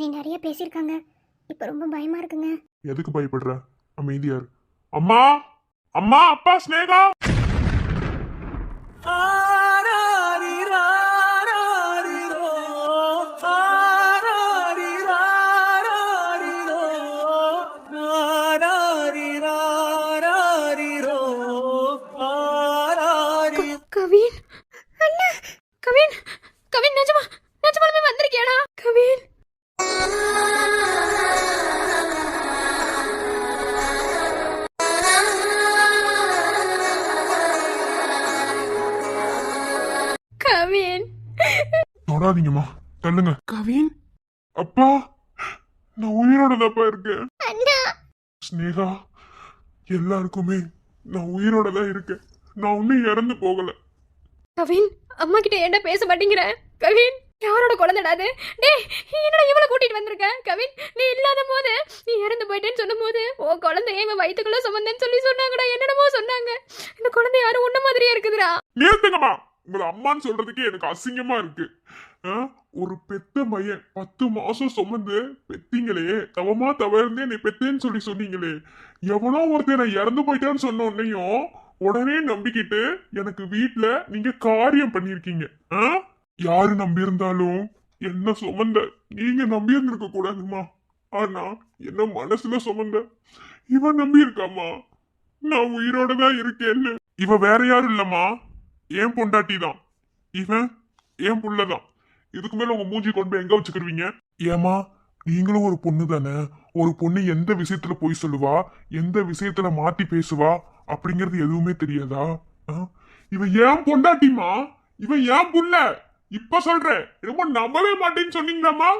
என்னை நிறைய பேசியிருக்காங்க. இப்ப ரொம்ப பயமா இருக்குங்க. எதுக்கு பயப்படுற? அமைதியார். அம்மா, அம்மா, அப்பா, ஸ்னேகா. கவின், அண்ணா, கவின், கவின், நிஜமாலுமே வந்திருக்கியாடா கவின்? கவின், தொடாதீங்கம்மா, தள்ளுங்க. கவின், அப்பா, நான் உயிரோட தான்ப்பா இருக்கேன். அண்ணா. ஸ்னேகா, எல்லாருக்குமே நான் உயிரோட தான் இருக்கேன். நான் ஒன்னும் இறந்து போகல. கவின், அம்மா கிட்ட ஏன்டா பேச மாட்டேங்கிற? கவின், யாரோட குழந்தைடாது? டேய், என்னடா இவளை கூட்டிட்டு வந்திருக்க? கவின், நீ இல்லாத போது, நீ இறந்து போயிட்டேன்னு சொன்ன போது உன் குழந்தைய இவன் வயிற்றுக்குள்ள சுமந்தேன்னு சொல்லி சொன்னாங்கடா. என்னென்னமோ சொன்னாங்க. இந்த குழந்தை யாரும் உன்ன மாதிரியே இருக்குதுடா. நிறுத்துங்கம்மா. உங்களை அம்மான்னு சொல்றதுக்கே எனக்கு அசிங்கமா இருக்கு. ஒரு பெத்த மையன் 10 மாசம் சுமந்து பெத்தீங்களே, தவமா தவறுந்தே நீ பெத்தேன்னு சொல்லி சொன்னீங்களே, எவனோ ஒருத்தர் நான் இறந்து போயிட்டான்னு சொன்ன உடனேயும் உடனே நம்பிக்கிட்டு எனக்கு வீட்டுல நீங்க காரியம் பண்ணிருக்கீங்க. யாரு நம்பி இருந்தாலும் என்ன சுமந்த நீங்க நம்பி இருந்திருக்க கூடாதுமா. ஆனா என்ன மனசுல சுமந்த இவன் நம்பி இருக்காமா. நான் உயிரோட தான் இருக்கேன்னு. இவ வேற யாரும் இல்லம்மா, ஏன் பொண்டாட்டி தான். இவன் ஏன் புள்ளதான். இதுக்கு மேல உங்க மூஞ்சி கொண்டு போய் எங்க வச்சுக்கிருவீங்க? ஏமா, நீங்களும் ஒரு பொண்ணு தானே. ஒரு பொண்ணு எந்த விஷயத்துல போய் சொல்லுவா, எந்த விஷயத்துல மாத்தி பேசுவா அப்படிங்கறது எதுவுமே தெரியாதா? இவன் ஏன் பொண்டாட்டிமா, இவன் ஏன் புள்ள. இப்ப சொல்றேன், ரொம்ப நம்பவே மாட்டேன்னு சொன்னீங்களாமா.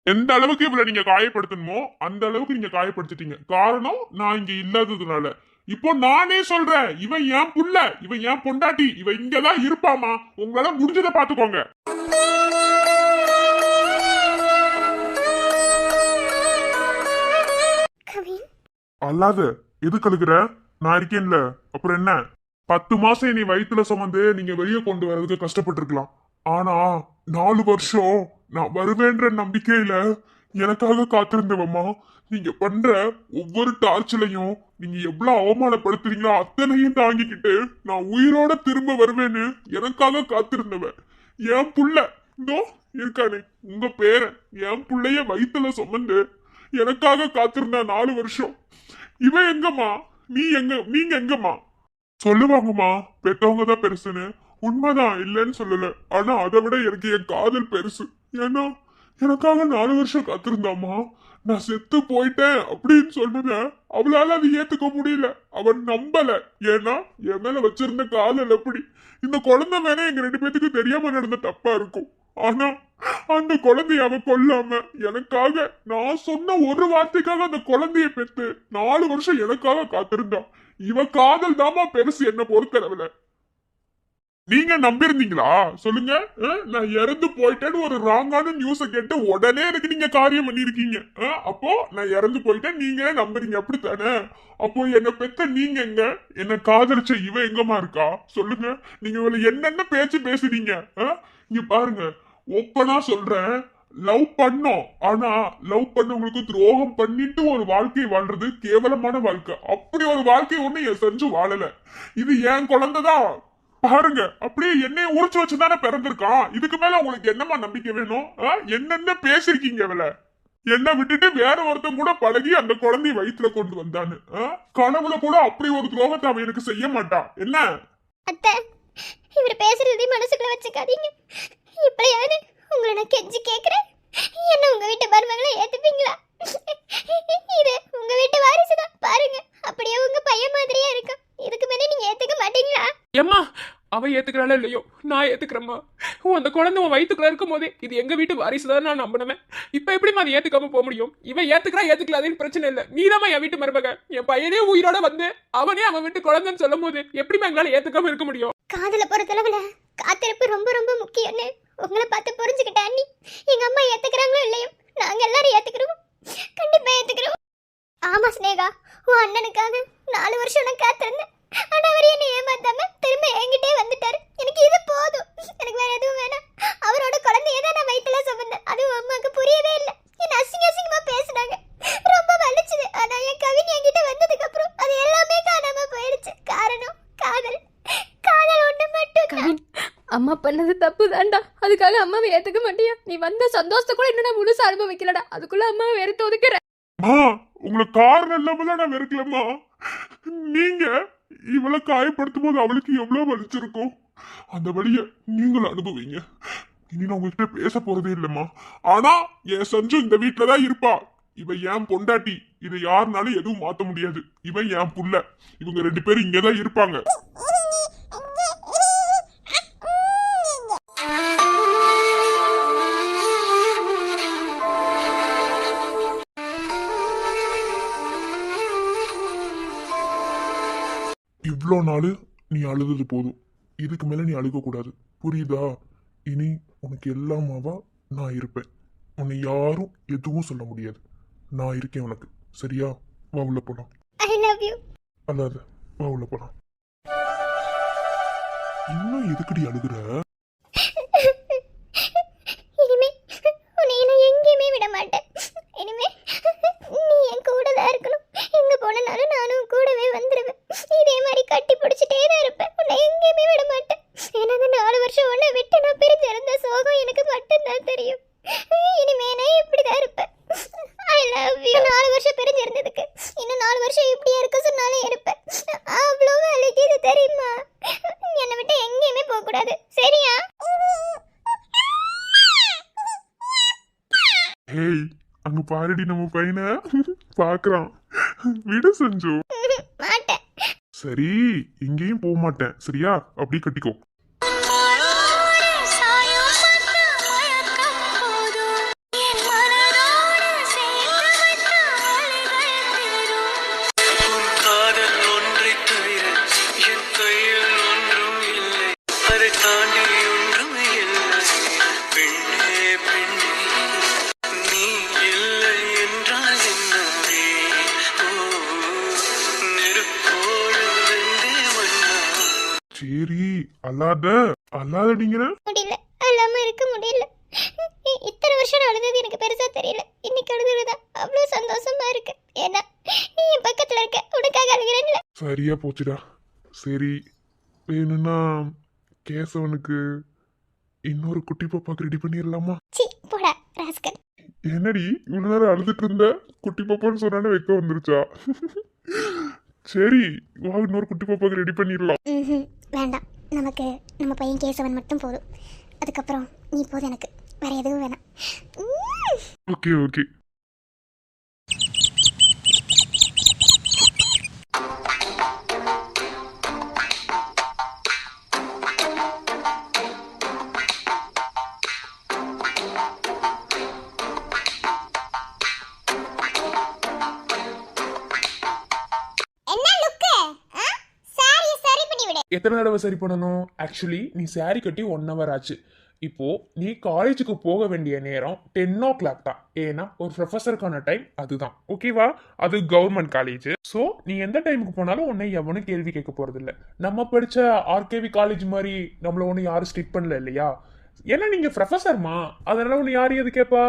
எந்த அளவுக்கு இவளை நீங்க காயப்படுத்தணுமோ அந்த அளவுக்கு நீங்க காயப்படுத்திட்டீங்க. காரணம் நான் இங்க இல்லாததுனால. இப்போ நானே சொல்றேன், இவன் ஏன் புள்ள, இவன் ஏன் பொண்டாட்டி, இவன் இங்கதான் இருப்பாமா. உங்களால முடிஞ்சதை பாத்துக்கோங்க. அல்லாத எதுக்கு அழுகுற? நான் இருக்கேன்ல, அப்புறம் என்ன? 10 மாசம் நீ வயிற்றுல சுமந்து நீங்க வெளியே கொண்டு வர்றதுக்கு கஷ்டப்பட்டு இருக்கலாம். ஆனா 4 வருஷம் நான் வருவேன்ற நம்பிக்கையில எனக்காக காத்திருந்தவம்மா. நீங்க பண்ற ஒவ்வொரு டார்ச்சிலையும் நீங்க எவ்வளவு அவமானப்படுத்துறீங்களோ அத்தனையும் தாங்கிக்கிட்டு நான் உயிரோட திரும்ப வருவேன்னு எனக்காக காத்திருந்தவன் என் புள்ள இதோ இருக்கானே, உங்க பேரன். என் புள்ளைய வயிற்றுல சுமந்து எனக்காக காத்திருந்த 4 வருஷம். இவன் எங்கம்மா, நீங்க எங்கம்மா? சொல்லுவாங்கம்மா, பெத்தவங்க தான் பெருசுன்னு. உண்மைதான், இல்லைன்னு சொல்லல. ஆனா அதை விட எனக்கு என் காதல் பெருசு. ஏன்னா எனக்காக 4 வருஷம் காத்திருந்தாமா. நான் செத்து போயிட்டேன் அப்படின்னு சொன்னத அவளால அது ஏத்துக்க முடியல. அவன் நம்பல. ஏன்னா என் மேல வச்சிருந்த காதல் அப்படி. இந்த குழந்தை வேணா எங்க 2 பேத்துக்கு தெரியாம நடந்த தப்பா இருக்கும். ஆனா அந்த குழந்தைய அவ கொல்லாம எனக்காக, நான் சொன்ன ஒரு வார்த்தைக்காக அந்த குழந்தைய பெத்து 4 வருஷம் எனக்காக காத்திருந்தான். இவ காதல் தாமா பெருசு என்ன பொறுத்தளவுல. நீங்க நம்பிருந்தீங்களா சொல்லுங்க? நான் இறந்து போயிட்டேன்னு ஒரு ராங்கான நியூஸ கேட்டு உடனே எனக்கு நீங்க காரியம் பண்ணிருக்கீங்க. அப்போ நான் இறந்து போயிட்டேன் நீங்களே நம்புறீங்க, அப்படித்தானே? அப்போ என்ன பெத்த நீங்க எங்க? என்ன காதலிச்ச இவ எங்கம்மா இருக்கா சொல்லுங்க? நீங்க இவள என்னென்ன பேச்சு பேசுறீங்க? இங்க பாருங்க, ஓப்பனா சொல்றேன், லவ் பண்ணோம். ஆனா லவ் பண்ணவங்களுக்கு துரோகம் பண்ணிட்டு ஒரு வாழ்க்கை வாழ்றது கேவலமான வாழ்க்கை. அப்படி ஒரு வாழ்க்கை ஒண்ணு என் செஞ்சு வாழல. இது என் குழந்தைதான். பாருங்க, அப்படியே என்னைய உரிச்சு வச்சுதானே பிறந்திருக்கான். இதுக்கு மேல உங்களுக்கு என்னமா நம்பிக்கை வேணும்? என்னென்ன பேசிருக்கீங்க அவள? என்ன விட்டுட்டு வேற ஒருத்தன் கூட பழகி அந்த குழந்தைய வயிற்றுல கொண்டு வந்தான்னு. கனவுல கூட அப்படி ஒரு துரோகத்தை அவன் எனக்கு செய்ய மாட்டான். என்ன அத்தை, இவர் பேசுறதை மனசுக்குள்ள வச்சுக்காதீங்க. இப்படியாவது உங்களை நான் கெஞ்சி கேக்குறேன், என்ன உங்க வீட்டு மருமகளை ஏத்துப்பீங்களா? இது உங்க வீட்டு வாரிசுதான். பாருங்க, அப்படியே உங்க பையன் மாதிரியே இருக்கும். இதுக்கு மேல நீங்க ஏத்துக்க மாட்டீங்களா? ஏம்மா, அவ ஏத்துக்கிறாளோ இல்லையோ, நான் ஏத்துக்கிறேம்மா. அந்த குழந்தை உன் வயிற்றுக்குள்ள இருக்கும் போதே இது எங்க வீட்டு வாரிசுதான் நான் நம்பினேன். இப்ப எப்படிமா அதை ஏத்துக்காம போக முடியும்? இவன் ஏத்துக்கிறா ஏத்துக்கலாதேன்னு பிரச்சனை இல்லை. நீதாம்மா என் வீட்டு மருமக. என் பையனே உயிரோட வந்து அவனே அவன் வீட்டு குழந்தைன்னு சொல்லும் போது எப்படிமா எங்களால ஏத்துக்காம இருக்க முடியும்? காதல பொறுத்தளவுல காத்திருப்பு ரொம்ப ரொம்ப முக்கியம்னு உங்களை பார்த்து புரிஞ்சுக்கிட்டேன் அண்ணி. எங்க அம்மா ஏத்துக்கிறாங்களோ இல்லையோ, நாங்க எல்லாரும் ஏத்துக்கிறோம். கண்டிப்பா ஏத்துக்கிறோம். ஆமா ஸ்னேகா, உன் அண்ணனுக்காக 4 வருஷம் நான் காத்திருந்தேன். ஆனா அவர் என்ன ஏமாத்தாம திரும்ப என்கிட்டே வந்துட்டாரு. எனக்கு இது போதும், எனக்கு வேற எதுவும் வேணாம். அவரோட குழந்தைய தான் நான் வயிற்றுல சுமந்தேன். அது அம்மாவுக்கு புரியவே இல்லை. அம்மா பண்ணது தப்பு தான்டா, அதுக்காக அம்மாவை ஏத்துக்க மாட்டியா? நீ வந்த சந்தோஷத்தை கூட இன்னும் நான் முழுசா அனுபவிக்கலடா, அதுக்குள்ள அம்மாவை வெறுத்து ஒதுக்குற. உங்களை காரணம் இல்லாமலாம் நான் வெறுக்கலம்மா. நீங்க இவளை காயப்படுத்தும் போது அவளுக்கு எவ்வளவு வலிச்சிருக்கும், அந்த வலிய நீங்களும் அனுபவிங்க. இனி நான் உங்ககிட்ட பேச போறதே இல்லம்மா. ஆனா என் சஞ்சு இந்த வீட்டுலதான் இருப்பா. இவ என் பொண்டாட்டி, இதை யாருனாலும் எதுவும் மாத்த முடியாது. இவன் என் புள்ள, இவங்க 2 பேரும் இங்கதான் இருப்பாங்க. இவ்வளோ நாள் நீ அழுதது போதும், இதுக்கு மேல நீ அழுக கூடாது, புரியுதா? இனி உனக்கு எல்லாமாவா நான் இருப்பேன். உன்னை யாரும் எதுவும் சொல்ல முடியாது. நான் இருக்கேன் உனக்கு, சரியா? வா உள்ள போலாம். I love you. அல்லாத, வா உள்ள போலாம். இன்னும் எதுக்குடி அழுகுற? இனிமே உன்னை நான் எங்கேயுமே விட மாட்டேன். இனிமே நீ என் கூட தான் இருக்கணும். எங்க போனாலும் நானும் கூடவே வந்துடுவேன். இதே மாதிரி கட்டி பிடிச்சிட்டே தான் இருப்பேன். உன்னை எங்கேயுமே விட மாட்டேன். எனக்கு 4 வருஷம் உன்னை விட்டு நான் பிரிஞ்சிருந்த சோகம் எனக்கு மட்டும்தான் தெரியும். இனிமே நான் இப்படிதான் இருப்பேன். I love you. 4 வருஷம் பிரிஞ்சிருந்ததுக்கு இன்னும் 4 வருஷம் இப்படியே இருக்க சொன்னாலும் இருப்பேன். அவ்வளோ அழுகிது தெரியுமா? என்னை விட்டு எங்கேயுமே போக கூடாது, சரியா? ஹேய், அங்க பாருடி நம்ம பையனை பாக்குறான். விட சஞ்சு. மாட்டேன். சரி, இங்கேயும் போக மாட்டேன், சரியா? அப்படியே கட்டிக்கோ. சரி, அல்லாதடிங்கிற முடியல, அல்லாம இருக்க முடியல. இத்தனை வருஷம் நான் அழுதது எனக்கு பெருசா தெரியல. இன்னைக்கு அழுதுதான் அவ்வளவு சந்தோஷமா இருக்கு. ஏன்னா நீ என் பக்கத்துல இருக்க, உனக்காக அழுகிறேன்ல. சரியா போச்சுடா. சரி, வேணும்னா கேசவனுக்கு இன்னொரு குட்டி பாப்பாக்கு ரெடி பண்ணிடலாமா? சி போடா ராஸ்கல். என்னடி இவ்வளவு நேரம் அழுதுட்டு இருந்த? குட்டி பாப்பான்னு சொன்னானே வெக்க வந்துருச்சா? சரி, வா, இன்னொரு குட்டி பாப்பாக்கு ரெடி பண்ணிடலாம். வேண்டாம், நமக்கு நம்ம பையன் கேசவன் மட்டும் போதும். அதுக்கப்புறம் நீ போதும், எனக்கு வேற எதுவும் வேணாம். Okay okay. எத்தனை தடவை சரி பண்ணணும்? ஆக்சுவலி நீ சாரி கட்டி 1 hour ஆச்சு. இப்போ நீ காலேஜுக்கு போக வேண்டிய நேரம் 10 o'clock தான். ஏன்னா ஒரு ப்ரொஃபஸருக்கான டைம் அதுதான், ஓகேவா? அது கவர்மெண்ட் காலேஜ். ஸோ நீ எந்த டைமுக்கு போனாலும் உன்னை எவனும் கேள்வி கேட்க போறது இல்லை. நம்ம படிச்ச ஆர்கேவி காலேஜ் மாதிரி நம்மள ஒன்று யாரும் ஸ்ட்ரிக்ட் பண்ணல இல்லையா? ஏன்னா நீங்க ப்ரொஃபஸர்மா, அதனால ஒன்று யாரும் எது கேட்பா?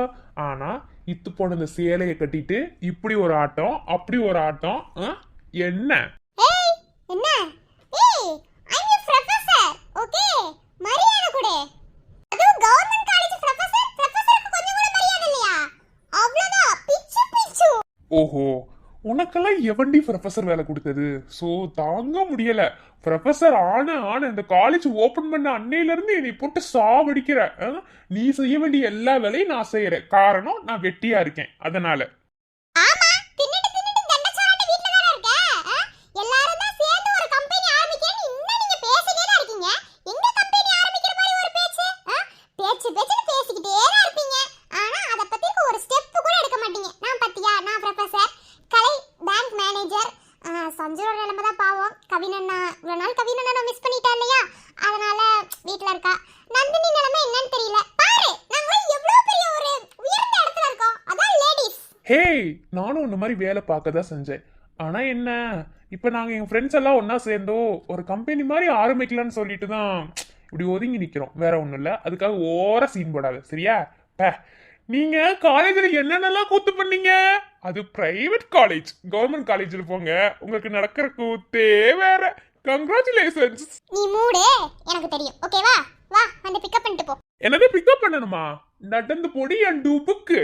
ஆனா இத்து போன இந்த சேலையை கட்டிட்டு இப்படி ஒரு ஆட்டம், அப்படி ஒரு ஆட்டம், என்ன என்ன? ஏய், ஐ அம் ப்ரொஃபசர், ஓகே? மரியாதை கொடு. அதுவும் கவர்மெண்ட் காலேஜ் ப்ரொஃபசர், ப்ரொஃபசருக்கு கொஞ்சம் கூட மரியாதை இல்லையா? அவ்வளவுதான், பிச்சு பிச்சு. ஓஹோ, உனக்கெல்லாம் எவன்டி ப்ரொஃபசர் வேலை கொடுத்தது? ஸோ தாங்க முடியல. ப்ரொஃபசர் ஆன இந்த காலேஜ் ஓபன் பண்ண அன்னையில இருந்து என்னை போட்டு சாவடிக்கிற. நீ செய்ய வேண்டிய எல்லா வேலையும் நான் செய்யறேன். காரணம் நான் வெட்டியா இருக்கேன், அதனால. ஆமா, தின்னுட்டு தின்னுட்டு தண்டச்சோரட்ட வீட்ல தான இருக்க. எல்லாரும் தான் சேர்ந்து ஒரு கம்பெனி ஆரம்பிக்கிறேன்னு இன்னும் நீங்க பேசிட்டே தான் இருக்கீங்க. எங்க கம்பெனி ஆரம்பிக்கிற மாதிரி ஒரு பேச்சு? பேச்சுன்னு பேசிக்கிட்டே தான் இருப்பீங்க. ஆனா அத பத்தி ஒரு ஸ்டெப் கூட எடுக்க மாட்டீங்க. நான் பத்தியா, நான் ப்ரொஃபசர், கலை பேங்க் மேனேஜர். சஞ்சரோட நிலைமை தான் பாவம். கவினண்ணா இவ்வளவு நாள் கவினண்ணா மிஸ் பண்ணிட்டா இல்லையா, அதனால வீட்ல இருக்கா. நந்தினி நிலைமை என்னன்னு தெரியல. பாரு, நாங்க எவ்வளவு பெரிய ஒரு உயர்ந்த இடத்துல இருக்கோம். அதான் லேடிஸ். ஹேய், நானும் இந்த மாதிரி வேலை பார்க்க தான் செஞ்சேன். ஆனா என்ன, இப்ப நாங்க எங்க ஃப்ரெண்ட்ஸ் எல்லாம் ஒன்னா சேர்ந்தோ ஒரு கம்பெனி மாதிரி ஆரம்பிக்கலாம்னு சொல்லிட்டு தான் இப்படி ஒதுங்கி நிக்கிறோம். வேற ஒண்ணும் இல்ல. அதுக்காக ஓவரா சீன் போடாது, சரியா? நீங்க காலேஜ்ல என்னென்னலாம் கூத்து பண்ணீங்க? அது பிரைவேட் காலேஜ். கவர்மெண்ட் காலேஜ்ல போங்க, உங்களுக்கு நடக்கிற கூத்தே வேற. கங்க்ராச்சுலேஷன்ஸ். நீ மூடு, எனக்கு தெரியும், ஓகேவா? வா வந்து பிக்கப் பண்ணிட்டு போ. என்னதே பிக்கப் பண்ணணுமா? நடந்து போடி என் டூபுக்கு.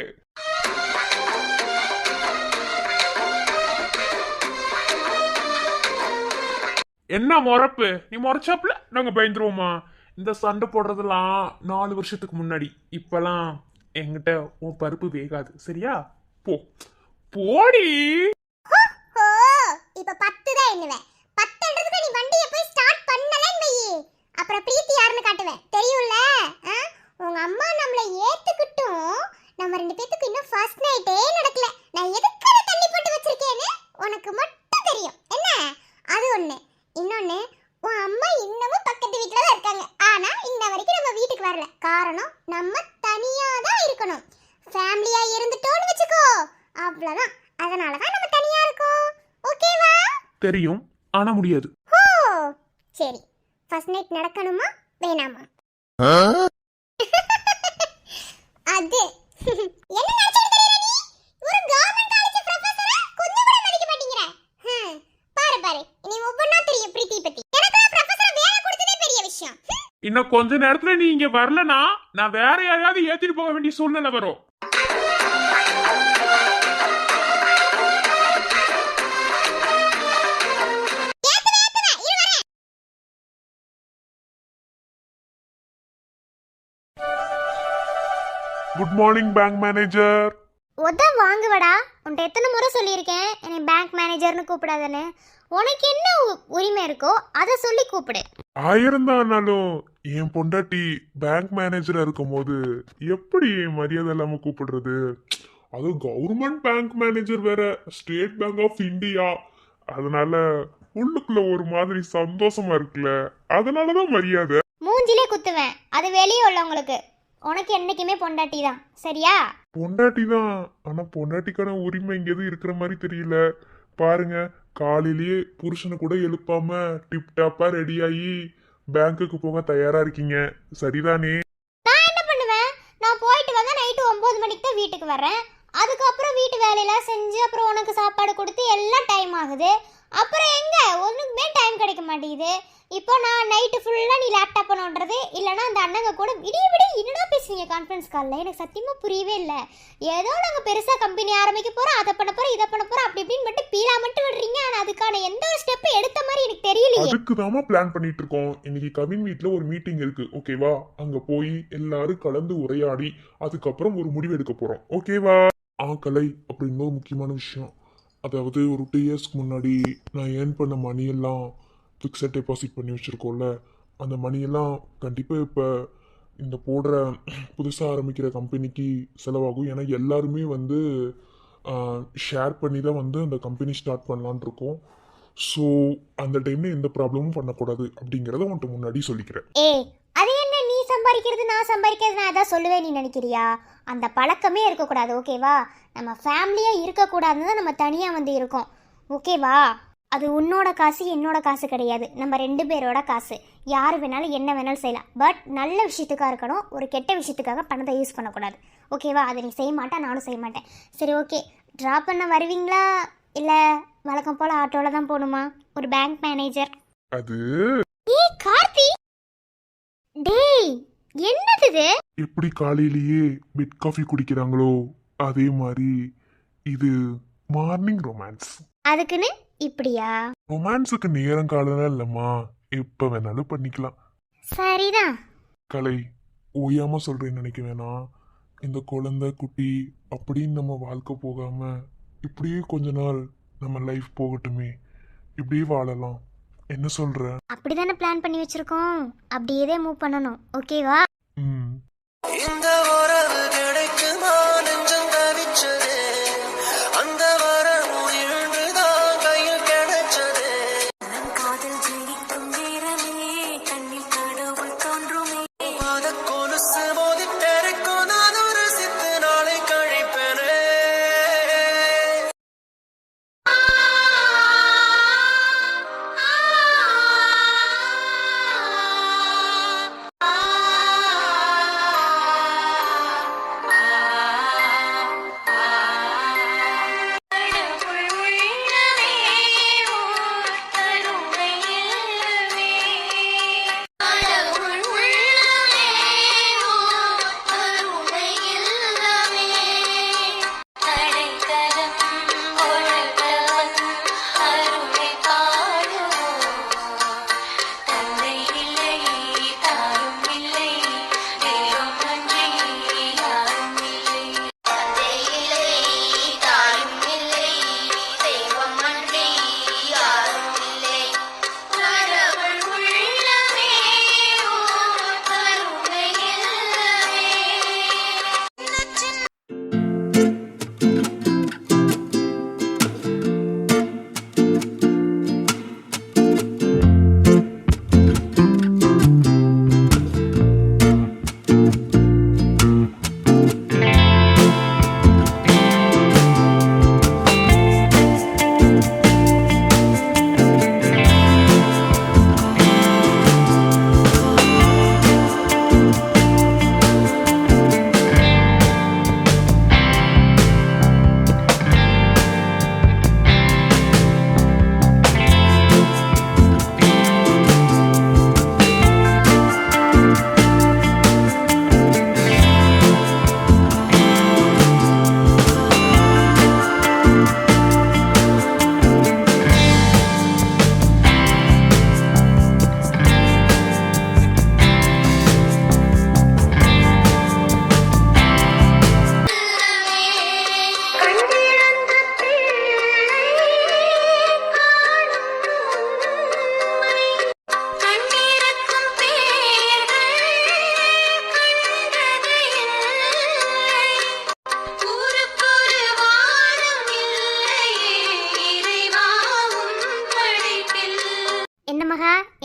என்ன முறப்பு? நீ முறைச்சாப்புல நாங்க பயந்துருவோமா? இந்த சண்டை போடுறதெல்லாம் 4 வருஷத்துக்கு முன்னாடி. இப்பெல்லாம் என்கிட்ட உன் பருப்பு வேகாது, சரியா? போ போடி. ஓ இப்ப 10 தான் எண்ணுவேன். 10ன்றதுக்கு நீ வண்டியை போய் ஸ்டார்ட் பண்ணலன்னு வை. அப்புறம் பிரீத்தி யாருன்னு காட்டுவேன் தெரியும்ல. உங்க அம்மா நம்மள ஏத்துக்கிட்டும் நம்ம 2 பேத்துக்கு இன்னும் ஃபர்ஸ்ட் நைட்டே நடக்கல. நான் எதுக்கு தண்ணி போட்டு வச்சிருக்கேன்னு உனக்கு மட்டும் தெரியும் என்ன? அது ஒண்ணு. இன்னொன்னு, உன் அம்மா இன்னமும் பக்கத்து வீட்டுல தான் இருக்காங்க. ஆனா இன்ன வரைக்கும் நம்ம வீட்டுக்கு வரல. காரணம் நம்ம தனியா தான் இருக்கணும். ஃபேமிலியா இருந்துட்டோம்னு வச்சுக்கோ அவ்வளவுதான். அதனால தான் நம்ம தனியா இருக்கோம். ஓகேவா? தெரியும், ஆனா முடியாது. ஓ சரி. ஃபர்ஸ்ட் நைட் நடக்கணுமா வேணாமா? அது என்ன நினைச்சிட்டு தெரியல நீ? ஒரு கவர்மெண்ட் காலேஜ் ப்ரொஃபசரா கொஞ்சம் கூட மதிக்க மாட்டீங்கற. பாரு பாரு நீ ஒவ்வொண்ணா தெரியும் பிரீத்தி பத்தி. எனக்குலாம் ப்ரொஃபசரா வேலை கொடுத்ததே பெரிய விஷயம். இன்னும் கொஞ்ச நேரத்துல நீ இங்க வரலனா நான் வேற யாரையாவது ஏத்திட்டு போக வேண்டிய சூழ்நிலை வரும். Good morning bank manager. உத வாங்குவடா. உன்ட்ட எத்தனை முறை சொல்லியிருக்கேன் என்னை பேங்க் மேனேஜர்னு கூப்பிடாதன்னு. உனக்கு என்ன உரிமை இருக்கோ அதை சொல்லி கூப்பிடு. 1000 தான் ஆனாலும் என் பொண்டாட்டி பேங்க் மேனேஜரா இருக்கும் போது எப்படி மரியாதை இல்லாம கூப்பிடுறது? அதுவும் கவர்மெண்ட் பேங்க் மேனேஜர் வேற, ஸ்டேட் பேங்க் ஆஃப் இந்தியா. அதனால உள்ளுக்குள்ள ஒரு மாதிரி சந்தோஷமா இருக்குல்ல, அதனாலதான் மரியாதை. மூஞ்சிலே குத்துவேன். அது வெளியே உள்ளவங்களுக்கு. உனக்கு என்னைக்குமே பொண்டாட்டி தான், சரியா? பொண்டாட்டி தான், ஆனா பொண்டாட்டிக்கான உரிமை இங்க எதுவும் இருக்கிற மாதிரி தெரியல. பாருங்க, காலையிலேயே புருஷனை கூட எழுப்பாம டிப் டாப்பா ரெடி ஆகி பேங்க்குக்கு போக தயாரா இருக்கீங்க, சரிதானே? நான் என்ன பண்ணுவேன்? நான் போயிட்டு வந்தா நைட்டு 9 மணிக்கு தான் வீட்டுக்கு வரேன். அதுக்கப்புறம் வீட்டு வேலையெல்லாம் செஞ்சு அப்புறம் உனக்கு சாப்பாடு கொடுத்து எல்லாம் டைம் ஆகுது. அப்புறம் எங்க ஒன்றுக்குமே டைம் கிடைக்க மாட்டேங்குது. இப்போ நான் நைட்டு ஃபுல்லாக நீ லேப்டாப் நோண்டுறது இல்லைனா அந்த அண்ணங்க கூட விடிய என்னடா பேசுவீங்க கான்ஃபரன்ஸ் காலில்? எனக்கு சத்தியமாக புரியவே இல்லை. ஏதோ நாங்கள் பெருசாக கம்பெனி ஆரம்பிக்க போகிறோம், அதை பண்ண போகிறோம், இதை பண்ண போகிறோம், அப்படி இப்படின்னு மட்டும் பீலா மட்டும் விடுறீங்க. ஆனால் அதுக்கான எந்த ஒரு ஸ்டெப்பு எடுத்த மாதிரி எனக்கு தெரியலையே. அதுக்கு தாமா பிளான் பண்ணிட்டு இருக்கோம். இன்னைக்கு கவின் வீட்டில் ஒரு மீட்டிங் இருக்கு, ஓகேவா? அங்க போய் எல்லாரும் கலந்து உரையாடி அதுக்கப்புறம் ஒரு முடிவு எடுக்க போறோம், ஓகேவா? கலை, அப்புறம் இன்னொரு முக்கியமான விஷயம். அதாவது ஒரு 2 இயர்ஸ்க்கு முன்னாடி நான் ஏர்ன் பண்ண மணியெல்லாம் ஃபிக்ஸட் டெபாசிட் பண்ணி வச்சுருக்கோம்ல, அந்த மணியெல்லாம் கண்டிப்பாக இப்போ இந்த போடுற புதுசாக ஆரம்பிக்கிற கம்பெனிக்கு செலவாகும். ஏன்னா எல்லாருமே வந்து ஷேர் பண்ணி தான் வந்து அந்த கம்பெனி ஸ்டார்ட் பண்ணலான் இருக்கோம். ஸோ அந்த டைமில் எந்த ப்ராப்ளமும் பண்ணக்கூடாது அப்படிங்கிறத உன்ட்டு முன்னாடி சொல்லிக்கிறேன். அது என்ன நீ சம்பாதிக்கிறது நான் சம்பாதிக்கிறது நான் அதான் சொல்லுவேன் நீ நினைக்கிறியா? அந்த பழக்கமே இருக்கக்கூடாது, ஓகேவா? நம்ம ஃபேமிலியாக இருக்கக்கூடாதுன்னு தான் நம்ம தனியாக வந்து இருக்கோம், ஓகேவா? அது உன்னோட காசு என்னோட காசு கிடையாது, நம்ம 2 பேரோட காசு. யார் வேணாலும் என்ன வேணாலும் செய்யலாம், பட் நல்ல விஷயத்துக்காக இருக்கணும். ஒரு கெட்ட விஷயத்துக்காக பணத்தை யூஸ் பண்ணக்கூடாது, ஓகேவா? அதை நீ செய்ய மாட்டேன், நானும் செய்ய மாட்டேன். சரி ஓகே, ட்ராப் பண்ண வருவீங்களா இல்லை வழக்கம் போல் ஆட்டோவில் தான் போகணுமா? ஒரு பேங்க் மேனேஜர். அது கார்த்தி, டேய் என்னது இது? எப்படி காலையிலேயே பெட் காஃபி குடிக்கிறாங்களோ அதே மாதிரி இது மார்னிங் ரொமான்ஸ். அதுக்குன்னு இப்படியா? ரொமான்ஸுக்கு நேரம் காலம் இல்லம்மா, எப்ப வேணாலும் பண்ணிக்கலாம். சரிதான். கலை, ஓயாம சொல்றேன்னு நினைக்க வேணாம். இந்த குழந்தை குட்டி அப்படின்னு நம்ம வாழ்க்கை போகாம இப்படியே கொஞ்ச நாள் நம்ம லைஃப் போகட்டுமே, இப்படியே வாழலாம். என்ன சொல்ற? அப்படிதானே பிளான் பண்ணி வச்சிருக்கோம், அப்படியே மூவ் பண்ணணும், ஓகேவா? இந்த உறவு கிடைக்குமா நெஞ்சம் தவிச்சது, அந்த வரமும் இன்றுதான் கையில் கிடைச்சது. நம் காதல் ஜெயிக்கும் நேரமே கண்ணில் கடவுள் தோன்றுமே, பாத கொலுசு மோதி பெருக்கும் நான் ஒரு சித்து நாளை கழிப்பேனே.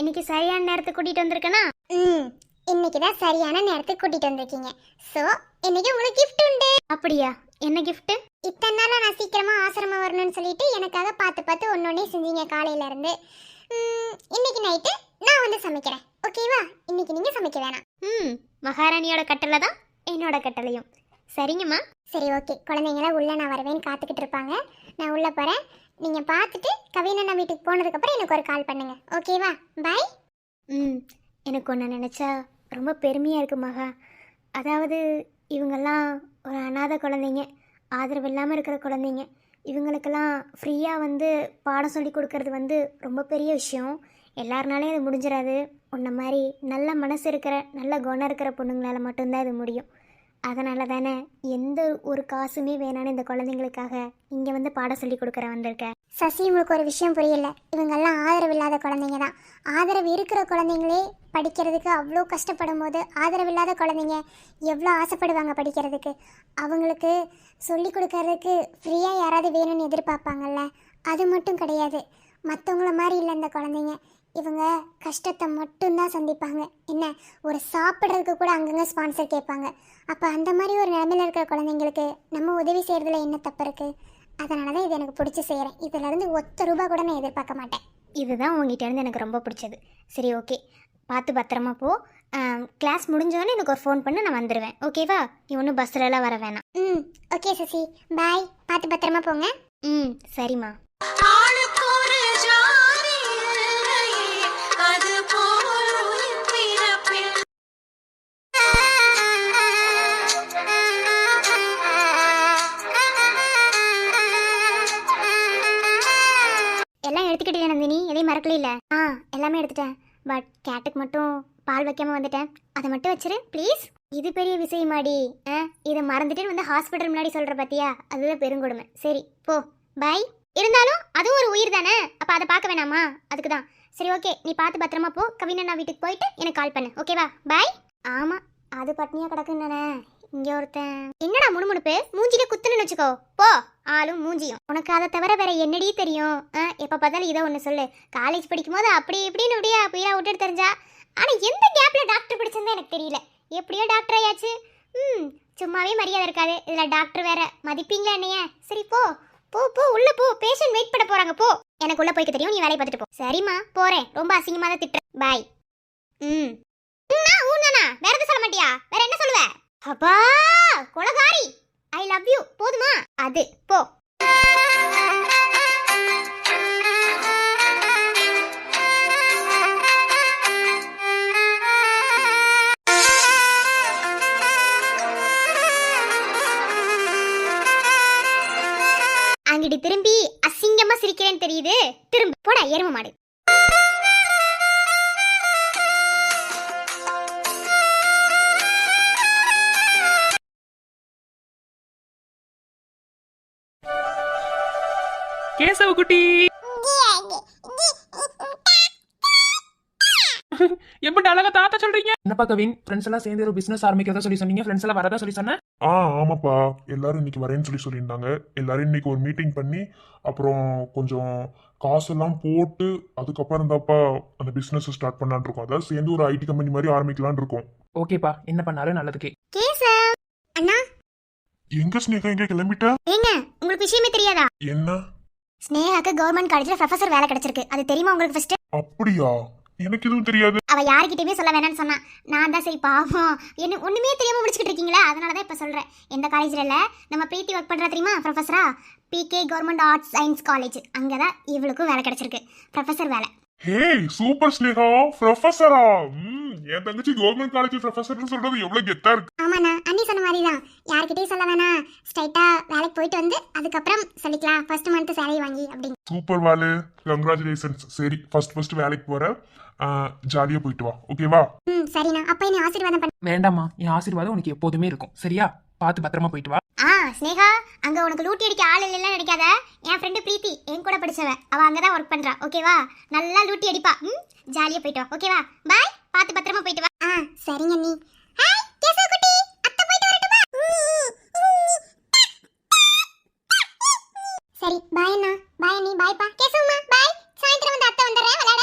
இன்னைக்கு சரியான நேரத்துக்கு கூட்டிட்டு வந்திருக்கனா? இன்னைக்கு தான் சரியான நேரத்துக்கு கூட்டிட்டு வந்திருக்கீங்க. சோ இன்னைக்கு உங்களுக்கு gift உண்டு. அப்படியா? என்ன gift? இத்தனை நாளா நான் சீக்கிரமா ஆசிரமம் வரணும்னு சொல்லிட்டு எனக்காக பார்த்து ஒன்னொன்னே செஞ்சீங்க காலையில இருந்து. இன்னைக்கு நைட்டு நான் வந்து சமைக்கிறேன். ஓகேவா? இன்னைக்கு நீங்க சமைக்க வேணாம். மகாராணியோட கட்டளை தான் என்னோட கட்டளையும். சரிங்கம்மா. சரி ஓகே. குழந்தைங்கள உள்ள நான் வருவேன்னு காத்துக்கிட்டு இருப்பாங்க. நான் உள்ள போறேன். நீங்க பார்த்துட்டு கவினண்ணா வீட்டுக்கு போனதுக்கு அப்புறம் எனக்கு ஒரு கால் பண்ணுங்க. ஓகேவா? பை. எனக்கு ஒன்று நினச்சா ரொம்ப பெருமையாக இருக்கு மகா. அதாவது இவங்கெல்லாம் ஒரு அனாதை குழந்தைங்க, ஆதரவு இல்லாமல் இருக்கிற குழந்தைங்க. இவங்களுக்கெல்லாம் ஃப்ரீயாக வந்து பாடம் சொல்லி கொடுக்கறது வந்து ரொம்ப பெரிய விஷயம். எல்லாருனாலையும் அது முடிஞ்சிடாது. உன்ன மாதிரி நல்ல மனசு இருக்கிற நல்ல குணம் இருக்கிற பொண்ணுங்களால மட்டும்தான் இது முடியும். அதனால தானே எந்த ஒரு காசுமே வேணான்னு இந்த குழந்தைங்களுக்காக இங்கே வந்து பாடம் சொல்லி கொடுக்குற வந்திருக்கேன். சசி, உங்களுக்கு ஒரு விஷயம் புரியல. இவங்கெல்லாம் ஆதரவு இல்லாத குழந்தைங்க தான். ஆதரவு இருக்கிற குழந்தைங்களே படிக்கிறதுக்கு அவ்வளோ கஷ்டப்படும் போது ஆதரவு இல்லாத குழந்தைங்க எவ்வளோ ஆசைப்படுவாங்க படிக்கிறதுக்கு. அவங்களுக்கு சொல்லி கொடுக்கறதுக்கு ஃப்ரீயாக யாராவது வேணும்னு எதிர்பார்ப்பாங்கல்ல, அது மட்டும் கிடையாது. மற்றவங்கள மாதிரி இல்லை இந்த குழந்தைங்க. இவங்க கஷ்டத்தை மட்டும்தான் சந்திப்பாங்க. என்ன, ஒரு சாப்பிட்றதுக்கு கூட அங்கங்கே ஸ்பான்சர் கேட்பாங்க. அப்போ அந்த மாதிரி ஒரு நிலைமையில் இருக்கிற குழந்தைங்களுக்கு நம்ம உதவி செய்கிறதுல என்ன தப்பு இருக்குது? அதனால தான் இது எனக்கு பிடிச்சி செய்கிறேன். இதிலேருந்து ₹1 கூட நான் எதிர்பார்க்க மாட்டேன். இதுதான் உங்ககிட்ட இருந்து எனக்கு ரொம்ப பிடிச்சது. சரி ஓகே, பார்த்து பத்திரமா போ. கிளாஸ் முடிஞ்சோடனே எனக்கு ஒரு ஃபோன் பண்ணி நான் வந்துடுவேன். ஓகேவா? நீ ஒன்றும் பஸ்லலாம் வர வேணாம். ஓகே சசி, பாய். பார்த்து பத்திரமா போங்க. சரிம்மா. எல்லாம் எடுத்துக்கிட்டே நந்தினி, எதையும் மறக்கல இல்ல? எல்லாமே எடுத்துட்டேன். பட் கேட்டுக்கு மட்டும் பால் வைக்காம வந்துட்டேன். அதை மட்டும் வச்சிரு ப்ளீஸ். இது பெரிய விஷயமாடி. இதை மறந்துட்டு வந்து ஹாஸ்பிட்டல் முன்னாடி சொல்ற பாத்தியா, அதுதான் பெருங்கொடுமை. சரி போ, பாய். இருந்தாலும் அதுவும் ஒரு உயிர் தானே, அப்ப அதை பார்க்க வேணாமா? அதுக்கு தான். சரி ஓகே, நீ பார்த்து பத்திரமா போ. கவினண்ணா வீட்டுக்கு போயிட்டு எனக்கு கால் பண்ணு. ஓகேவா? பாய். ஆமா, அது பட்னியா கிடக்குன்னு இங்க ஒருத்தன். என்னடா முணுமுணுப்பு? மூஞ்சில குத்துன்னு வச்சுக்கோ. போ, ஆளும் மூஞ்சியும். உனக்கு அதை தவிர வேற என்னடி தெரியும்? எப்ப பார்த்தாலும் இதை ஒண்ணு சொல்லு. காலேஜ் படிக்கும் போது அப்படி இப்படின்னு அப்படியே புயலா விட்டுட்டு தெரிஞ்சா. ஆனா எந்த கேப்ல டாக்டர் படிச்சிருந்தா எனக்கு தெரியல. எப்படியோ டாக்டர் ஆயாச்சு. சும்மாவே மரியாதை இருக்காது, இதுல டாக்டர் வேற. மதிப்பீங்களா என்னைய? சரி போ போ போ, உள்ள போ. பேஷண்ட் வெயிட் பண்ண போறாங்க. போ. எனக்கு உள்ள போய்க்க தெரியும், நீ வேலையை பார்த்துட்டு போ. சரிம்மா, போறேன். ரொம்ப அசிங்கமா தான் திட்டுறேன். பாய். ஊனானா வேற எதுவும் சொல்ல மாட்டியா? வேற என்ன சொல்லுவ? அப்பா கொலகாரி, ஐ லவ் யூ. போதுமா? அது போ. அங்கிட்டு திரும்பி அசிங்கமா சிரிக்கிறேன்னு தெரியுது. திரும்ப போடா எரும மாடு. கேசவ குட்டி, எப்படி அழகா தாத்தா சொல்றீங்க? என்னப்பா கவின், ஃப்ரெண்ட்ஸ் எல்லாம் சேர்ந்து ஒரு பிசினஸ் ஆரம்பிக்கிறதா சொல்லி சொன்னீங்க. ஃப்ரெண்ட்ஸ் எல்லாம் வரதா சொல்லி சொன்னேன். ஆமாப்பா, எல்லாரும் இன்னைக்கு வரேன்னு சொல்லியிருந்தாங்க. எல்லாரும் இன்னைக்கு ஒரு மீட்டிங் பண்ணி அப்புறம் கொஞ்சம் காசெல்லாம் போட்டு அதுக்கப்புறம் தான்ப்பா அந்த பிசினஸ் ஸ்டார்ட் பண்ணலான்னு இருக்கோம். அதாவது சேர்ந்து ஒரு ஐடி கம்பெனி மாதிரி ஆரம்பிக்கலாம்னு இருக்கோம். ஓகேப்பா, என்ன பண்ணாலும் நல்லதுக்கே. கேசவ் அண்ணா. எங்க ஸ்னேகா, எங்க கிளம்பிட்டா? ஏங்க, உங்களுக்கு விஷயமே தெரியாதா? என்ன? ஸ்னேகாக்கு கவர்மெண்ட் காலேஜ்ல ப்ரொஃபசர் வேலை கிடைச்சிருக்கு. அது தெரியுமா உங்களுக்கு? ஃபர்ஸ்ட் அப்படியா? எனக்கு எதுவும் தெரியாது. அவ யார்கிட்டயுமே சொல்ல வேணாம்னு சொன்னா. நான் தான் சரி பாவம், என்ன ஒண்ணுமே தெரியாம முடிச்சுக்கிட்டு இருக்கீங்களா, அதனாலதான் இப்ப சொல்றேன். எந்த காலேஜ்ல இல்ல, நம்ம பிரீத்தி ஒர்க் பண்றா தெரியுமா, ப்ரொஃபஸரா, PK government arts science college. அங்கதான் இவளுக்கும் வேலை கிடைச்சிருக்கு, ப்ரொஃபசர் வேலை. ஹே சூப்பர் ஸ்னேகா, ப்ரொஃபசரா? என் தங்கச்சி கவர்மெண்ட் காலேஜ் ப்ரொஃபசர்னு சொல்றது எவ்வளவு கெத்தா இருக்கு. ஆமாண்ணா, அண்ணி சொன்ன மாதிரி தான். யார்கிட்டயும் சொல்ல வேணாம், ஸ்ட்ரைட்டா வேலைக்கு போயிட்டு வந்து அதுக்கப்புறம் சொல்லிக்கலாம், ஃபர்ஸ்ட் மந்த் சேலரி வாங்கி அப்படின்னு. சூப்பர் வாலு, கங்க்ராச்சுலேஷன்ஸ். சரி, ஃபர்ஸ்ட் வேலைக்கு போற, ஜாலியா போயிட்டு வா. ஓகேவா? சரிண்ணா. அப்ப என்ன ஆசீர்வாதம் பண்ண வேண்டாமா, என் ஆசீர்வாதம் உனக்கு எப்போதுமே இருக்கும். சரியா? பார்த்து பத்திரமா போயிட்டு வா. ஸ்னேகா, அங்க உனக்கு லூட்டி அடிக்க ஆள் இல்லைன்னா நினைக்காத. என் ஃப்ரெண்டு பிரீத்தி என் கூட படிச்சவ, அவ அங்கதான் ஒர்க் பண்றா. ஓகேவா? நல்லா லூட்டி அடிப்பா. ஜாலியா போயிட்டு வா. ஓகேவா? பாய். பார்த்து பத்திரமா போயிட்டு வா. சரிங்க நீ. ஹாய் கேசவ குட்டி, அத்தை போயிட்டு வரட்டுமா? சரி பாய் அண்ணா. பாய் நீ. பாய் பா. கேசவம்மா பாய். சாயந்தரம் வந்து அத்தை வந்துறேன் விளையாட.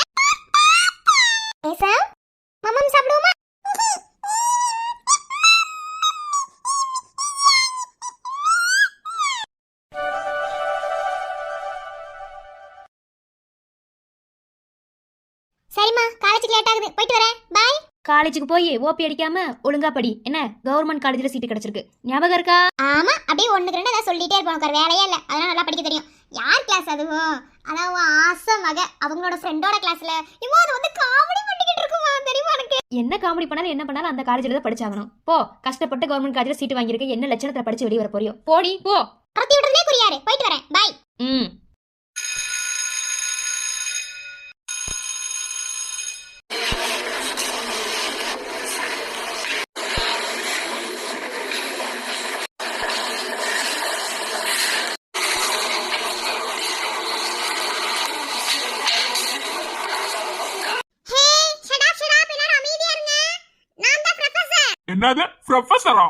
ஆகுது, போயிட்டு வரேன், பாய். காலேஜுக்கு போய் ஓபி அடிக்காம ஒழுங்கா படி. என்ன கவர்மெண்ட் காலேஜ்ல சீட்டு கிடைச்சிருக்கு, ஞாபகம் இருக்கா? ஆமா, அப்படியே ஒண்ணுக்கு ரெண்டு ஏதாவது சொல்லிட்டே இருப்போம். உனக்கு ஒரு வேலையே இல்ல, அதெல்லாம் நல்லா படிக்க தெரியும். யார் கிளாஸ் அதுவும்? அதான் ஆசை மக அவங்களோட ஃப்ரெண்டோட கிளாஸ்ல. இவோ அது வந்து காமெடி பண்ணிக்கிட்டு இருக்குமா தெரியுமா எனக்கு? என்ன காமெடி பண்ணாலும் என்ன பண்ணாலும் அந்த காலேஜ்ல தான் படிச்சாகணும். போ, கஷ்டப்பட்டு கவர்மெண்ட் காலேஜ்ல சீட்டு வாங்கியிருக்க, என்ன லட்சணத்துல படிச்சு வெளியே வர போறியோ? போடி போ. பத்தி விடுறதே குறியாரு, போயிட்டு வரேன், பாய். ம். ஹே, ஷட் அப், எல்லாரும் அமைதியா இருங்க. நான் தான் ப்ரொஃபசர். என்னது ப்ரொஃபஸரா?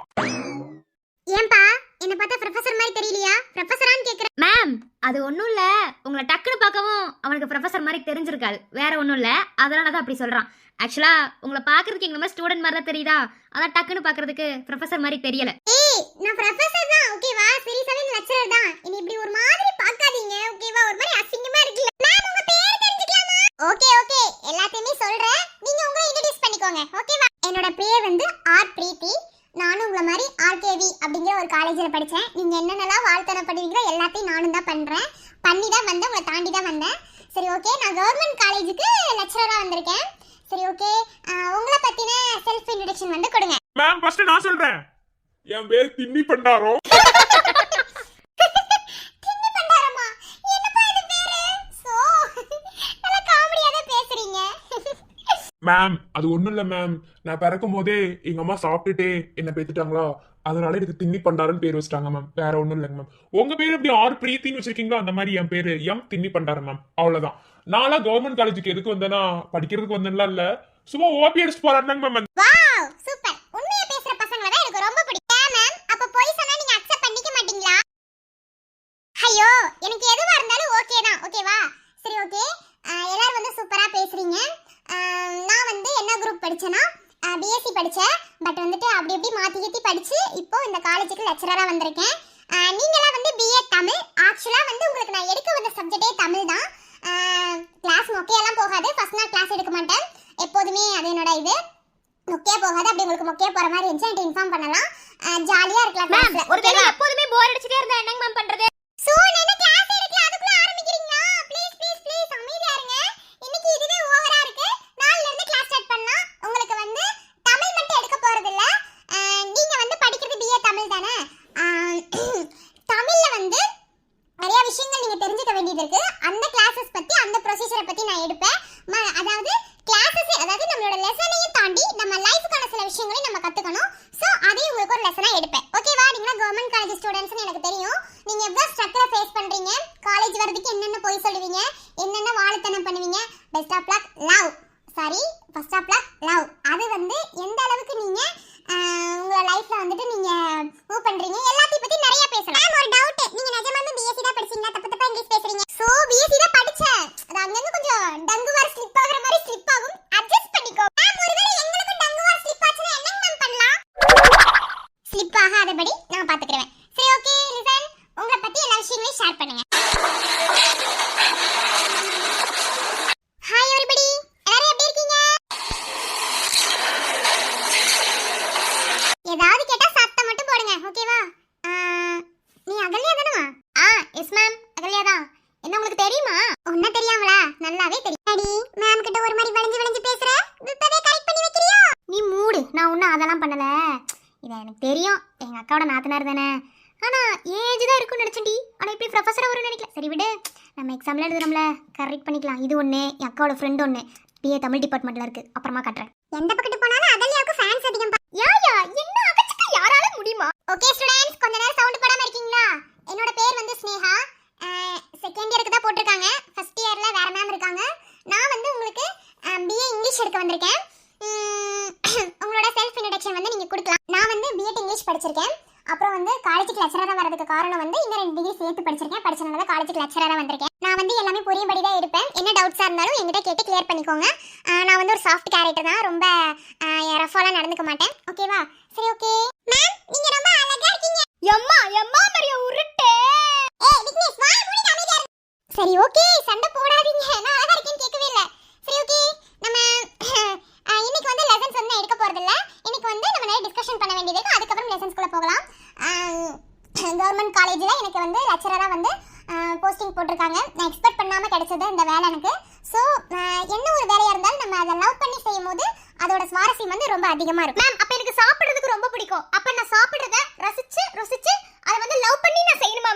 ஏன்பா என்ன பார்த்தா ப்ரொஃபசர் மாதிரி தெரியலையா? ப்ரொஃபசரான்னு கேக்குறேன். மேம், அது ஒண்ணும் இல்ல, உங்களை டக்குன்னு பார்க்கவும் அவனுக்கு ப்ரொஃபசர் மாதிரி தெரிஞ்சிருக்காது, வேற ஒண்ணும் இல்ல, அதனால தான் அப்படி சொல்றான். ஆக்சுவலா உங்களை பாக்குறதுக்கு எங்க மாதிரி ஸ்டூடெண்ட் மாதிரி தான் தெரியுதா, அதான் டக்குன்னு பாக்குறதுக்கு ப்ரொஃபசர் மாதிரி தெரியல. ஏய், நான் ப்ரொஃபசர் தான், ஓகேவா? சீரியஸாவே லெக்சரர் தான். இனி இப்படி ஒரு மாதிரி பார்க்காதீங்க, ஓகேவா? ஒரு மாதிரி அசிங்கமா இருக்குல. மேம், உங்க பேர் தெரிஞ்சுக்கலாமா? ஓகே, எல்லாத்தையுமே சொல்றேன், நீங்க உங்களை இன்ட்ரோ듀ce பண்ணிக்கோங்க, ஓகேவா? என்னோட பேர் வந்து ஆர் பிரீத்தி. நானும் உங்களை மாதிரி ஆர்கேவி அப்படிங்கிற ஒரு காலேஜில் படித்தேன். நீங்கள் என்னென்னலாம் வாழ்த்தனை பண்ணுவீங்களோ எல்லாத்தையும் நானும் தான் பண்ணுறேன். பண்ணி தான் வந்தேன், உங்களை தாண்டி தான் வந்தேன். சரி, ஓகே, நான் கவர்மெண்ட் காலேஜுக்கு லெக்சரராக வந்திருக்கேன். சரி, ஓகே, உங்களை பற்றின செல்ஃப் இன்ட்ரடக்ஷன் வந்து கொடுங்க. மேம் ஃபர்ஸ்ட் நான் சொல்றேன். என் பேர் தின்னி பண்டாரம். தின்னி பண்டாரமா? என்னப்பா இது பேரு? சோ நல்லா காமெடியாக தான் பேசுறீங்க. மேம் அது ஒண்ணும் இல்ல மேம், நான் பிறக்கும் போதே எங்க அம்மா சாப்பிட்டுட்டே என்ன பேத்துட்டாங்களா, அதனால எனக்கு தின்னி பண்டாரன்னு பேர் வச்சிட்டாங்க மேம், வேற ஒண்ணும் இல்லைங்க மேம். உங்க பேர் எப்படி ஆர் பிரீத்தின்னு வச்சிருக்கீங்களோ அந்த மாதிரி என் பேரு எம் தின்னி பண்டாரம் மேம், அவ்வளவுதான். நான்லாம் கவர்மெண்ட் காலேஜுக்கு எதுக்கு வந்தேன்னா படிக்கிறதுக்கு வந்தேன்ல இல்ல, சும்மா ஓபி அடிச்சு போறாங்க மேம். Wow, super. உண்மையா பேசுற பசங்கள தான் எனக்கு ரொம்ப பிடிக்கும். மேம், அப்ப போய் சொன்னா நீங்க அக்செப்ட் பண்ணிக்க மாட்டீங்களா? ஐயோ, எனக்கு எதுவா இருந்தாலும் ஓகே தான், ஓகேவா? சரி, ஓகே, எல்லாரும் வந்து சூப்பரா பேசுறீங்க. நான் வந்து என்ன குரூப் படிச்சேன்னா பிஎஸ்சி படிச்சேன். பட் வந்துட்டு அப்படி எப்படி மாத்தி படிச்சு இப்போ இந்த காலேஜுக்கு லெக்சரரா வந்திருக்கேன். நீங்களாம் வந்து பிஏ தமிழ். ஆக்சுவலா வந்து உங்களுக்கு நான் எடுக்க வந்த சப்ஜெக்டே தமிழ் தான். கிளாஸ் மொக்கையெல்லாம் போகாது, ஃபர்ஸ்ட் நான் கிளாஸ் எடுக்க மாட்டேன் எப்போதுமே, அது என்னோட இது. மொக்கையா போகாது, அப்படி உங்களுக்கு மொக்கையா போற மாதிரி இருந்துச்சு என்கிட்ட இன்ஃபார்ம் பண்ணலாம். ஜாலியா இருக்கலாம் கிளாஸ்ல. ஒரு தடவை எப்போதுமே போர் அடிச்சிட்டே இருந்தா என்னங்க மேம் பண்றது? சோ என்ன கிளாஸ் எடுக்கல, அதுக்குள்ள ஆரம்பிக்கிறீங்களா? ப்ளீஸ் அமைதியா இருங்க. இன்னைக்கு இதுவே ஓவரா இருக்கு. நாளைல இருந்து கிளாஸ் ஸ்டார்ட் பண்ணலாம். உங்களுக்கு வந்து தமிழ் மட்டும் எடுக்க போறது இல்ல. நீங்க வந்து படிக்கிறது பிஏ தமிழ் தானே? தமிழ்ல வந்து நிறைய விஷயங்கள் நீங்க தெரிஞ்சுக்க வேண்டியது இருக்கு. அந்த கிளாसेस பத்தி, அந்த ப்ரொசீஜரை பத்தி நான் எடுப்பேன். அதாவது கிளாसेस, அதாவது நம்மளோட லெசனையும் தாண்டி நம்ம லைஃப்கான சில விஷயங்களையும் நம்ம கத்துக்கணும். சோ அதையும் உங்களுக்கு ஒரு லெசனா எடுப்பேன், ஓகேவா? நீங்க கவர்மெண்ட் காலேஜ் ஸ்டூடண்ட்ஸ்னு எனக்கு தெரியும். நீங்க எவ்வளவு ஸ்ட்ரக்சரா ஃபேஸ் பண்றீங்க, காலேஜ் வரதுக்கு என்னென்ன போய் சொல்லுவீங்க, என்னென்ன வாழைத்தனம் பண்ணுவீங்க. Best of luck, love. Sorry, first of luck, love. அது வந்து எந்த அளவுக்கு நீங்க உங்களோட லைஃப்ல வந்துட்டு நீங்க மூவ் பண்றீங்க எல்லாத்தையும் பத்தி நிறைய பேசலாம். மேம், ஒரு டவுட், நீங்க நிஜமாவே பிஎஸ்சி தான் படிச்சீங்களா? தப்பா இங்கிலீஷ் பேசுறீங்க. சோ பிஎஸ்சி தான் படிச்சேன். அது அங்கங்க கொஞ்சம் டங்குவார் ஸ்லிப் ஆகுற மாதிரி ஸ்லிப் ஆகும், அட்ஜஸ்ட் பண்ணிக்கோ. மேம், ஒருவேளை எங்களுக்கும் டங்குவார் ஸ்லிப் ஆச்சுனா என்னங்க மேம் பண்ணலாம்? ஸ்லிப் ஆகாதபடி நான் பாத்துக்கிறேன். சரி, ஓகே, லிசன். உங்களை பத்தி எல்லா விஷயங்களையும் ஷேர் பண்ணுங்க. ஹாய் எவரிபடி, எல்லாரும் எப்படி இருக்கீங்க? ஏதாவது கேட்டா சத்தம் மட்டும் போடுங்க, ஓகேவா? நீ அகல்யா தானமா? எஸ் மேம், அகல்யா தான். என்ன உங்களுக்கு தெரியுமா? ஒண்ணு தெரியாமலா? நல்லாவே தெரியும். அடி மேம் கிட்ட ஒரு மாதிரி வளைஞ்சு பேசுற, இப்பவே கரெக்ட் பண்ணி வைக்கிறியா? நீ மூடு, நான் ஒன்னும் அதெல்லாம் பண்ணல. இது எனக்கு தெரியும், எங்க அக்காவோட நாத்தனார் தானே. ஆனா ஏஜ் தான் இருக்கும்னு நினைச்சேன்டி. ஆனா இப்படி ப்ரொஃபஸரா வரும்னு நினைக்கல. சரி விடு, நம்ம எக்ஸாம்ல எழுதுறோம்ல, கரெக்ட் பண்ணிக்கலாம். இது ஒண்ணு, என் அக்காவோட ஃப்ரெண்ட் ஒண்ணு பிஏ தமிழ் டிபார்ட்மெண்ட்ல இருக்கு, அப்புறமா காட்டுறேன். எந்த பக்கத்து போனாலும் அகல்யாவுக்கு ஃபேன்ஸ் அதிகம். யா என்ன அகச்சுக்க யாரால முடியுமா? ஓகே ஸ்டூடண்ட்ஸ், கொஞ்ச நேரம் சவுண்ட் போடாம இருக்கீங்களா? என்னோட பேர் வந்து ஸ்னேகா. செகண்ட் இயருக்கு தான் போட்டிருக்காங்க. ஃபர்ஸ்ட் இயர்ல வேற மேம் இருக்காங்க. நான் வந்து உங்களுக்கு பிஏ இங்கிலீஷ் எடுக்க வந்திருக்கேன். உங்களோட செல்ஃப் இன்ட்ரடக்ஷன் வந்து நீங்க கொடுக்கலாம். நான் வந்து பிஎட் இங்கிலீஷ் படிச்சிருக்கேன். அப்புறம் வந்து காலேஜுக்கு லெக்சரரா வரதுக்கு காரணம் வந்து இந்த 2 டிகிரி சேர்த்து படிச்சிருக்கேன். படிச்சனால காலேஜுக்கு லெக்சரரா வந்திருக்கேன். நான் வந்து எல்லாமே புரியும்படி தான் இருப்பேன். என்ன டவுட்ஸா இருந்தாலும் என்கிட்ட கேட்டு கிளியர் பண்ணிக்கோங்க. நான் வந்து ஒரு சாஃப்ட் கேரக்டர் தான், ரொம்ப ரஃபாலாம் நடந்துக்க மாட்டேன், ஓகேவா? சரி, ஓகே மேம், நீங்க ரொம்ப அழகா இருக்கீங்க. எம்மா மரியா உருட்டே. ஏய் விக்னேஷ், வாய் மூடி அமைதியா இரு. சரி, ஓகே, சண்டை போடாதீங்க. நான் அழகா இருக்கேன்னு கேட்கவே இல்ல. சரி, ஓகே, நம்ம காலேஜில் எனக்கு வந்து லெக்சரராக வந்து போஸ்டிங் போட்டிருக்காங்க. நான் எக்ஸ்பெக்ட் பண்ணாமல் கிடைச்சது இந்த வேலை எனக்கு. ஸோ என்ன ஒரு வேலையாக இருந்தாலும் நம்ம அதை லவ் பண்ணி செய்யும் போது அதோட சுவாரஸ்யம் வந்து ரொம்ப அதிகமாக இருக்கும். மேம் அப்போ எனக்கு சாப்பிட்றதுக்கு ரொம்ப பிடிக்கும். அப்போ நான் சாப்பிட்றத ரசிச்சு ருசிச்சு அதை வந்து லவ் பண்ணி நான் செய்யணுமா